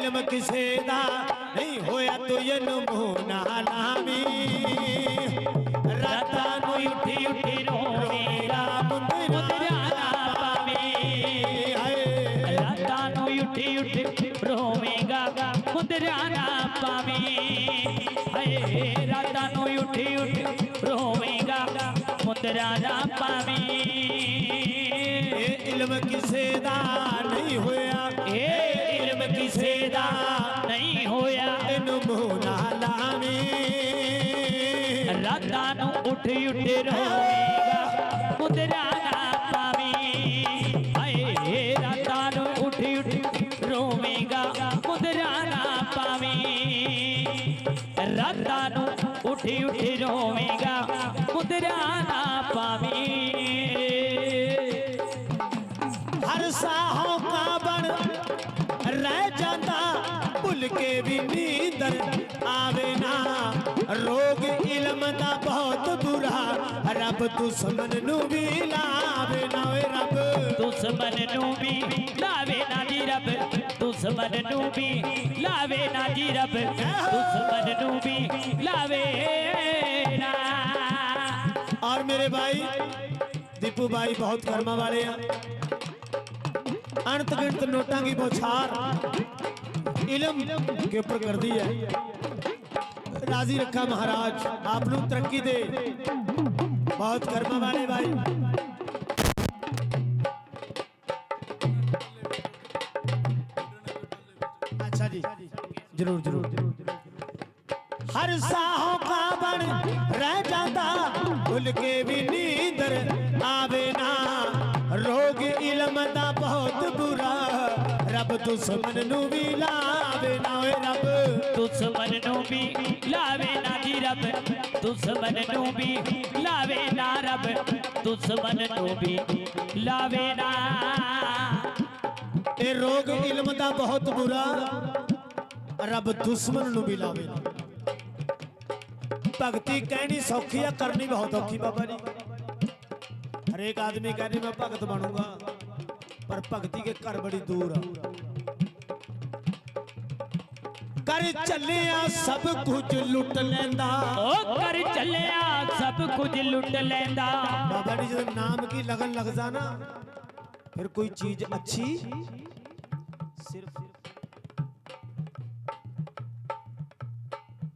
इल्म किसे दा नहीं होया तो ये नमूना लावी रातां नूं उठी उठी रोवेगा मुंदरा ना पावी रातां नूं उठी उठी रोवेगा मुंदरा ना पावी रातां नूं उठी उठी रोवेगा मुंदरा ना पावी इल्म किसे दा नहीं होया इल्म किसे दा नहीं होया नमूना लावी रातां नूं उठी उठी रोवेगा मुंदरा ना पावी रातां नूं उठी उठी रोवेगा मुंदरा ना पावी रातां नूं उठी उठी रोवेगा मुंदरा ना पावी हर साहों का बन रह जाता भुल के भी नींदर आवे ना रोग इल्म दा बहुत बुरा रब दुश्मन नू भी लावे ना रब दुश्मन नू भी लावे ना जी रब दुश्मन नू भी लावे ना जी रब दुश्मन नू भी लावे ना। और मेरे भाई दीपू भाई बहुत कर्मा वाले हैं अनंत गिनत नोटा की बौछार इल्म के ऊपर कर दी है। राजी रखा महाराज आप लोग तरक्की दे बहुत कर्मा वाले भाई। अच्छा जी जरूर जरूर हर साहों का बन रह जाता भूल के भी नींदर आवे ना रोग इल्म दा बहुत बुरा रब दुश्मन नू भी लावे ना रब दुश्मन नू भी लावे ना जी रब दुश्मन नू भी लावे ना रब दुश्मन नू भी लावे ना। ए रोग इल्म दा बहुत बुरा रब दुश्मन नू भी लावे ना। भगती कहनी सौखी है करनी बहुत औखी बाबा जी। हर एक आदमी कहनी मैं भगत बनूंगा पर भगती के घर बड़ी दूर आ। कर चलिया सब कुछ लुट लेंदा कर चलिया सब कुछ लुट लेंदा। बाबा जी जब नाम की लगन लग जाना फिर कोई चीज अच्छी सिर्फ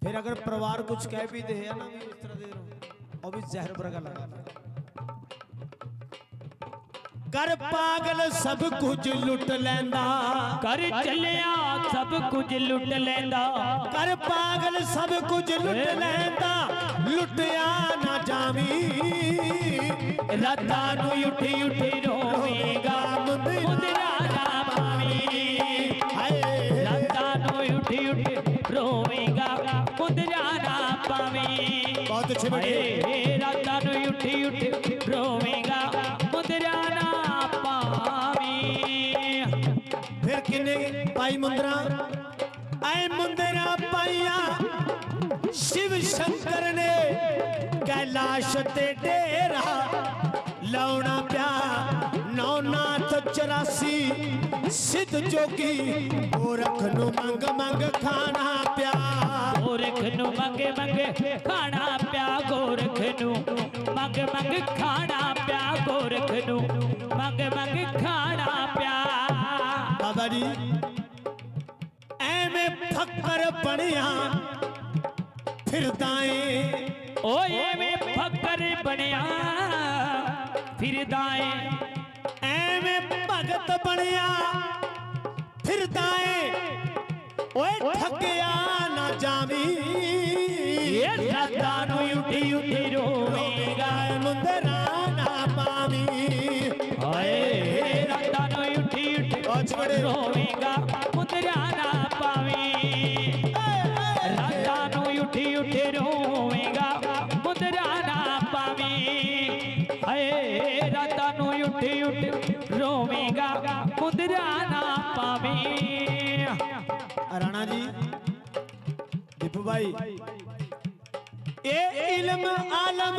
फिर अगर परिवार कुछ कह भी दे ना भी इस तरह दे रहा और भी जहर बरगा लगा कर पागल सब कुछ लुट लेंदा कर चलिया सब कुछ लुट लेंदा कर पागल सब कुछ लुट लेंदा लुटिया ना जावी रातां नूं उठी उठी रोवेगा मुंदरा ना पावी रातां नूं उठी उठी रोवेगा मुंदरा ना पावी। बहुत अच्छे बेटे रातां नूं उठी उठी रोवेगा मुंदरा ना पावी। फिर किन्ने पाई मुंदरा आए मुंदरा पाइया शिव शंकर ने कैलाश ते डेरा लाउना प्या नौनाथ 84 सिद्ध जोगी गोरख नु मंग मंग खाना प्या गोरख नु मंगे मंगे खाना प्या गोरख नु मंग मंग खाना प्या गोरख नु मंग मंग खाना प्या। बाबा जी ऐਵੇਂ फक्कर बनिया फिरदाए ओए में फक्कर बनिया फिरदाए ऐਵੇਂ भगत बनिया फिरदाए ओए ठगिया ना जावी रातां नूं उठी उठी रोवेगा मुंदरा ना पावी रातां नूं उठी उठी रोवेगा मुंदरा ना पावी रातां नूं उठी उठी रोवेगा मुंदरा ना पावी रातां नूं उठी उठी रोवेगा मुंदरा ना पावी। राणा जी दीपू भाई ए इल्म आलम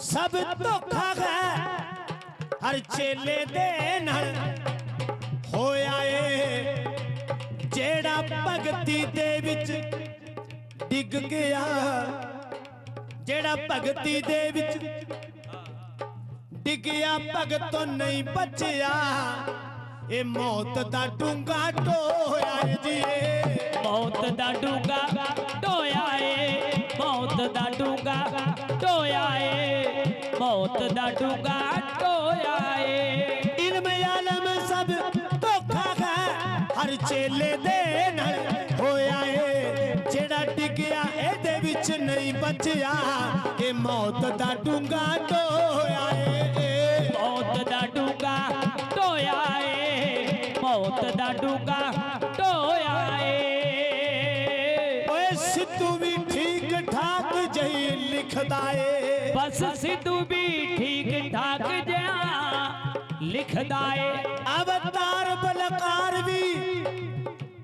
सब धोखा है हर चेले दे नाल होया ए ਜਿਹੜਾ ਭਗਤੀ ਦੇ ਵਿੱਚ ਡਿੱਗ ਗਿਆ, ਜਿਹੜਾ ਭਗਤੀ ਦੇ ਵਿੱਚ ਡਿੱਗਿਆ ਭਗਤ ਤੋਂ ਨਹੀਂ ਬਚਿਆ, ਇਹ ਮੌਤ ਦਾ ਡੂੰਘਾ ਢੋਇਆ ਏ ਜੀ, ਮੌਤ ਦਾ ਡੂੰਘਾ ਢੋਇਆ ਏ, ਮੌਤ ਦਾ ਡੂੰਘਾ ਢੋਇਆ ਏ, ਮੌਤ ਦਾ ਡੂੰਘਾ ਢੋਇਆ ਏ। ਇਲਮ ਆਲਮ ਸਭ ਧੋਖਾ ਹੈ, ਹਰ ਚੇਲੇ ਦੇ ਨਾਲ ਹੋਇਆ ਏ, ਜਿਹੜਾ ਡਿੱਗਿਆ ਇਹਦੇ ਵਿੱਚ ਨਹੀਂ ਬਚਿਆ, ਇਹ ਮੌਤ ਦਾ ਡੂੰਘਾ ਢੋਇਆ ਏ, ਮੌਤ ਦਾ ਡੂੰਘਾ ਢੋਇਆ ਏ, ਮੌਤ ਦਾ ਡੂੰਘਾ ਢੋਇਆ ਏ। ਓਏ ਸਿੱਧੂ ਵੀ ਠੀਕ ਠਾਕ ਜਈ ਲਿਖਦਾ ਏ, ਬਸ ਸਿੱਧੂ ਵੀ ਠੀਕ ਠਾਕ ਜਿਹਾ ਲਿਖਦਾ ਏ। ਅਵਤਾਰ ਬਲਕਾਰ ਵੀ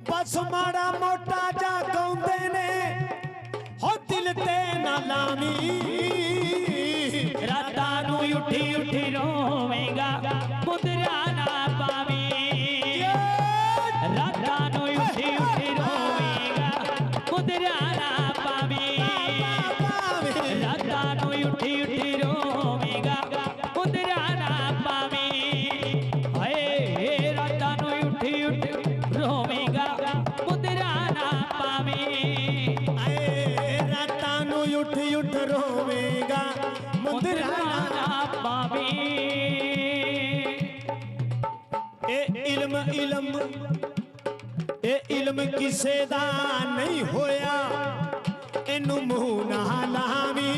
ਬਸ ਮਾੜਾ ਮੋਟਾ ਜਾ ਗਾਉਂਦੇ ਨੇ, ਹੋ ਦਿਲ ਤੇ ਨਾ ਲਾਵੀਂ, ਰਾਤਾਂ ਨੂੰ ਉੱਠੀ ਉੱਠੀ ਰੋਵੇਂਗਾ, ਮੁੰਦਰਾ ਨਾ ਪਾਵੀਂ, ਰਾਤਾਂ ਨੂੰ ਉੱਠੀ ਉੱਠੀ ਰੋਵੇਂਗਾ, ਮੁੰਦਰਾ ਨਾ ਪਾਵੀਂ, ਰਾਤਾਂ ਨੂੰ ਉੱਠੀ ਉੱਠੀ ਰੋਵੇਂਗਾ, ਮੁੰਦਰਾ ਨਾ ਪਾਵੀਂ, ਹਾਏ ਰਾਤਾਂ ਨੂੰ ਉੱਠੀ ਉੱਠੀ ਰੋਵੇਂਗਾ, ਮੁੰਦਰਾ ਨਾ ਪਾਵੀਂ, ਆਏ ਰਾਤਾਂ ਨੂੰ ਉੱਠ ਉੱਠ ਰੋਵੇਂਗਾ, ਮੁੰਦਰਾ ਨਾ ਪਾਵੀਂ। ਇਹ ਇਲਮ ਕਿਸੇ ਦਾ ਨਹੀਂ ਹੋਇਆ, ਇਹਨੂੰ ਮੂੰਹ ਨਾ ਲਾਵੀਂ,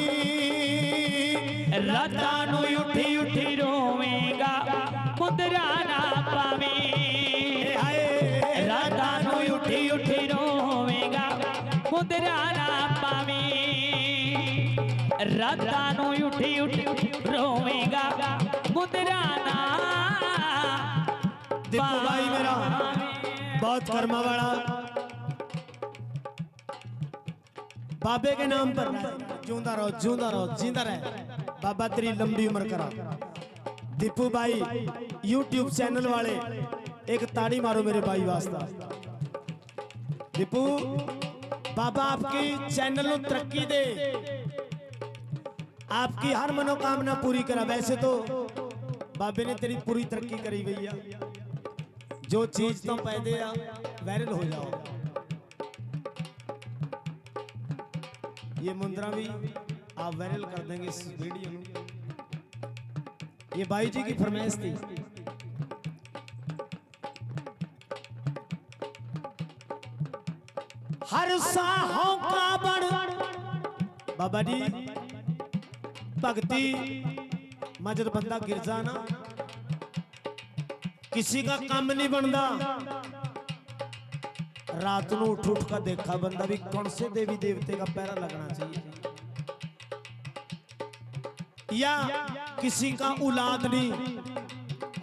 ਰਾਤਾਂ ਨੂੰ ਉੱਠੀ ਉੱਠੀ ਰੋਵੇਂਗਾ, ਮੁੰਦਰਾ ਨਾ ਪਾਵੀਂ, ਹਾਏ ਰਾਤਾਂ ਨੂੰ ਉੱਠੀ ਉੱਠੀ ਰੋਵੇਂਗਾ, ਮੁੰਦਰਾ ਨਾ ਪਾਵੀਂ, ਰਾਤਾਂ ਨੂੰ ਉੱਠੀ ਉੱਠੀ ਰੋਵੇਂਗਾ, ਮੁੰਦਰਾ ਨਾ दीपू भाई मेरा बहुत कर्मा वाला, बाबे के नाम पर जिंदा रहो, जिंदा रहो, जिंदा रहे, बाबा तेरी लंबी उम्र करा। दीपू भाई YouTube चैनल वाले एक ताड़ी मारो मेरे भाई वास्ता। दीपू बाबा आपकी चैनल को तरक्की दे, आपकी हर मनोकामना पूरी करा। वैसे तो बाबे ने तेरी पूरी तरक्की करी भैया, जो चीज तो पैदे वायरल हो जाओ। ये मुंद्रा भी आप वायरल कर देंगे इस वीडियो में। ये भाई जी की फरमाइश थी। हर साहों का बण बाबा जी भक्ति में जब बंदा गिर जा ना, किसी का काम नहीं बनता। रात को उठ उठ कर देखा बंदा भी कौन से देवी देवते का पैरा लगना चाहिए, या किसी का औलाद नहीं,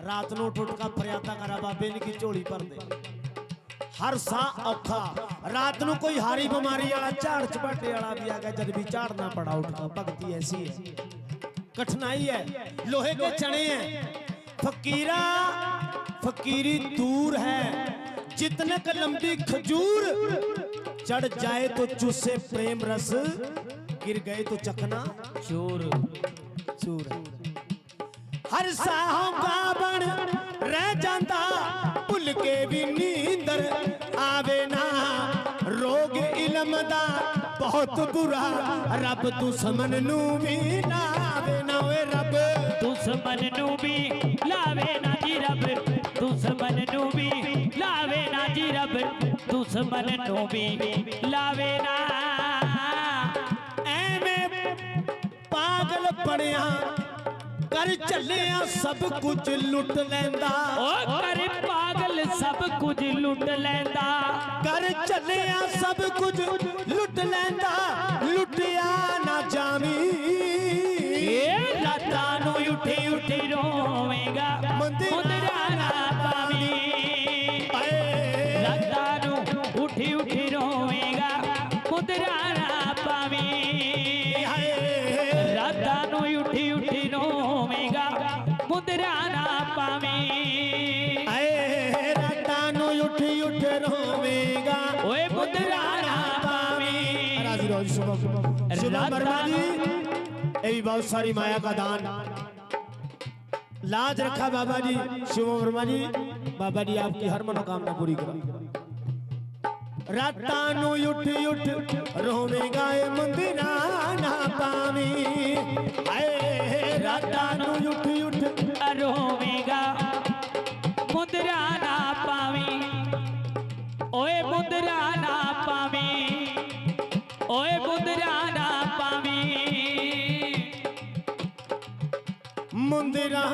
रात को उठ उठ कर फरियादा करा बाबे ने की झोली भर दे। हर सा औखा, रात को कोई हारी बीमारी वाला झाड़ चपाटे वाला भी आ गया, जब भी झाड़ना पड़ा उठकर। भक्ति ऐसी है, कठिनाई है, लोहे के चने हैं। फकीरा फकीरी दूर है, जितने का लंबी खजूर, चढ़ जाए तो चूसे प्रेम रस, गिर गए तो चकना चूर चूर। हर साहों का बन रह जाता, भुल के भी नींदर आवे ना। रोग इलम दा बहुत बुरा, रब दुश्मन नू भी लावे ना। वे रब दुश्मन नू भी लावे ना जी रब, दुश्मन नू भी लावे ना जी रब, दुश्मन नू भी लावे ना। ऐवें पागल बनिया कर चलिया, सब कुछ लुट लेंदा। ओ कर पागल सब कुछ लुट लेंदा, कर चलिया सब कुछ लुट लेंदा। लुटिया ना जावी, रातां नू उठी उठी रोवेगा, मुंदरा ना पावी। रातां नू उठी उठी रोवेगा, मुंदरा ना पावी। रातां नू उठी उठी रोवेगा, मुंदरा ना पावी। रातां नू उठ उठ रोवेगा ओए मुद्रा ना पावी राजी रोज शुभम वर्मा जी ये भी बहुत सारी माया का दान लाज रखा बाबा जी शुभम वर्मा जी बाबा जी आपकी हर मनोकामना पूरी करो रातानु उठ उठ रोवेगा ए मुंदरा ना पावी आए रातानु उठ उठ रोवेगा मुद्रा ना पावी ओए मुद्रा ना पावी ओए मुद्रा ना पावी मुंदरा